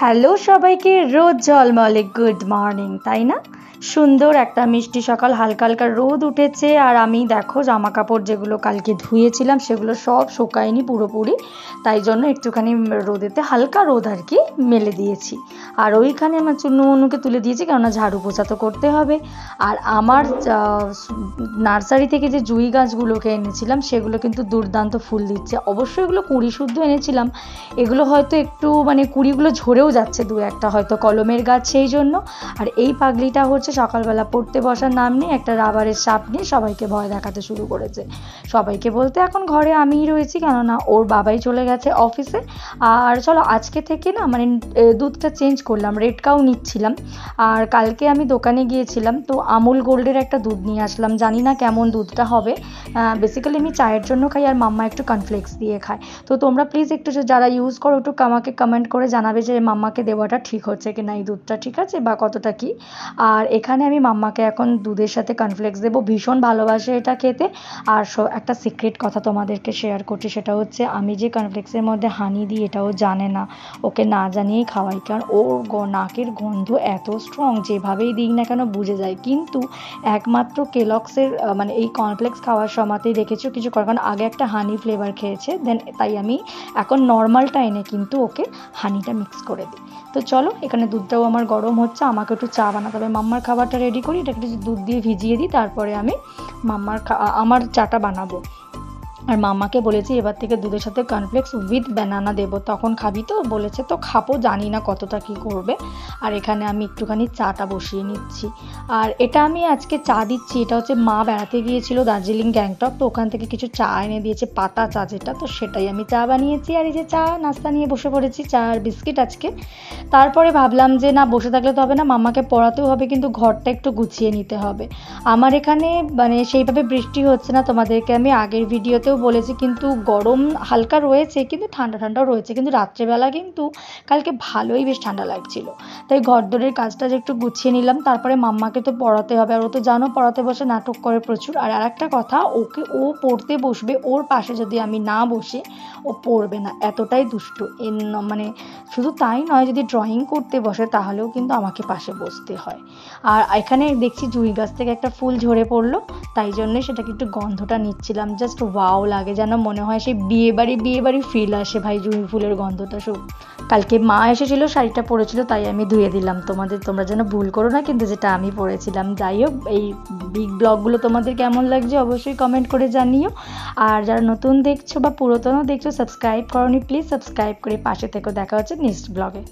Hello সবাইকে, রোদ ঝলমলে গুড মর্নিং, তাই না? সুন্দর একটা মিষ্টি সকাল, হালকা হালকা রোদ উঠেছে। আর আমি দেখো জামা কাপড় যেগুলো কালকে ধুয়েছিলাম সেগুলো সব শুকায়নি পুরোপুরি, তাই জন্য একটুখানি রোদেতে হালকা রোদ আর কি মেলে দিয়েছি। আর ওইখানে আমার চুন্নুমুন্নুকে তুলে দিয়েছি, কেননা ঝাড়ু পোছা তো করতে হবে। আর আমার নার্সারি থেকে যে জুঁই গাছগুলোকে এনেছিলাম সেগুলো কিন্তু দুর্দান্ত ফুল দিচ্ছে। অবশ্যই এগুলো কুঁড়ি শুদ্ধ এনেছিলাম, এগুলো হয়তো একটু মানে কুঁড়িগুলো ঝরেও যাচ্ছে দু একটা, হয়তো কলমের গাছ সেই জন্য। আর এই পাগলিটা হচ্ছে সকালবেলা পড়তে বসার নাম নেই, একটা রাবারের সাপ নিয়ে সবাইকে ভয় দেখাতে শুরু করেছে। সবাইকে বলতে এখন ঘরে আমিই রয়েছি, কেননা ওর বাবাই চলে গেছে অফিসে। আর চলো আজকে থেকে না মানে দুধটা চেঞ্জ করলাম, রেড কাউ নিচ্ছিলাম। আর কালকে আমি দোকানে গিয়েছিলাম, তো আমুল গোল্ডের একটা দুধ নিয়ে আসলাম। জানি না কেমন দুধটা হবে, বেসিক্যালি আমি চায়ের জন্য খাই, আর মাম্মা একটু কর্নফ্লেক্স দিয়ে খায়। তো তোমরা প্লিজ একটু যারা ইউজ করো একটু আমাকে কমেন্ট করে জানাবে যে মাম্মাকে দেওয়াটা ঠিক হচ্ছে কি না, এই দুধটা ঠিক আছে বা কতটা কি। আর এখানে আমি মাম্মাকে এখন দুধের সাথে কর্নফ্লেক্স দেবো, ভীষণ ভালোবাসে এটা খেতে। আর একটা সিক্রেট কথা তোমাদেরকে শেয়ার করছি, সেটা হচ্ছে আমি যে কর্নফ্লেক্সের মধ্যে হানি দিই এটাও জানে না, ওকে না জানিয়েই খাওয়াই, কারণ ওর নাকের গন্ধ এত স্ট্রং, যেভাবেই দিই না কেন বুঝে যায়। কিন্তু একমাত্র কেলক্সের মানে এই কর্নফ্লেক্স খাওয়ার সময়তেই দেখেছো কিছু করার, কারণ আগে একটা হানি ফ্লেভার খেয়েছে, দেন তাই আমি এখন নর্মালটা এনে কিন্তু ওকে হানিটা মিক্স করে দিই। তো চলো, এখানে দুধটাও আমার গরম হচ্ছে, আমাকে একটু চা বানাতে হবে। মাম্মার খাবারটা রেডি করি, এটা একটু দুধ দিয়ে ভিজিয়ে দিই, তারপরে আমি আমার চাটা বানাবো। আর মাম্মাকে বলেছি এবার থেকে দুধের সাথে কর্নফ্লেক্স উইথ ব্যানানা দেবো, তখন খাবি তো? বলেছে তো খাবো, জানি না কতটা কি করবে। আর এখানে আমি একটুখানি চাটা বসিয়ে নিচ্ছি। আর এটা আমি আজকে চা দিচ্ছি, এটা হচ্ছে মা বেড়াতে গিয়েছিল দার্জিলিং গ্যাংটক, তো ওখান থেকে কিছু চা এনে দিয়েছে, পাতা চা যেটা, তো সেটাই আমি চা বানিয়েছি। আর এই যে চা নাস্তা নিয়ে বসে পড়েছি, চা আর বিস্কিট আজকে। তারপরে ভাবলাম যে না, বসে থাকলে তো হবে না, মাম্মাকে পড়াতেও হবে, কিন্তু ঘরটা একটু গুছিয়ে নিতে হবে। আমার এখানে মানে সেইভাবে বৃষ্টি হচ্ছে না, তোমাদেরকে আমি আগের ভিডিওতেও বলেছি, কিন্তু গরম হালকা রয়েছে, কিন্তু ঠান্ডা ঠান্ডাও রয়েছে, কিন্তু রাত্রেবেলা কিন্তু কালকে ভালোই বেশ ঠান্ডা লাগছিল। তাই ঘরদোরের কাজটা একটু গুছিয়ে নিলাম। তারপরে মাম্মাকে তো পড়াতে হবে, আর ও তো জানো পড়াতে বসে নাটক করে প্রচুর। আর আরেকটা কথা, ও পড়তে বসবে, ওর পাশে যদি আমি না বসি ও পড়বে না, এতটাই দুষ্টু। মানে শুধু তাই নয়, যদি ড্রয়িং করতে বসে তাহলেও কিন্তু আমাকে পাশে বসতে হয়। আর এখানে দেখছি জুঁই গাছ থেকে একটা ফুল ঝরে পড়লো, তাই জন্যে সেটাকে একটু গন্ধটা নিচ্ছিলাম। জাস্ট ওয়াও লাগে, যেন মনে হয় সেই বিয়ে বাড়ি ফিল আসে ভাই, জুঁই ফুলের গন্ধটা। কালকে মা এসেছিলো, শাড়িটা পরেছিল, তাই আমি ধুয়ে দিলাম। তোমরা যেন ভুল করো না কিন্তু, যেটা আমি পরেছিলাম। যাই হোক, এই বিগ ব্লগগুলো তোমাদের কেমন লাগছে অবশ্যই কমেন্ট করে জানিও। আর যারা নতুন দেখছো বা পুরাতনও দেখছো সাবস্ক্রাইব করোনি, প্লিজ সাবস্ক্রাইব করে পাশে থেকো। দেখা হচ্ছে নেক্সট ব্লগে।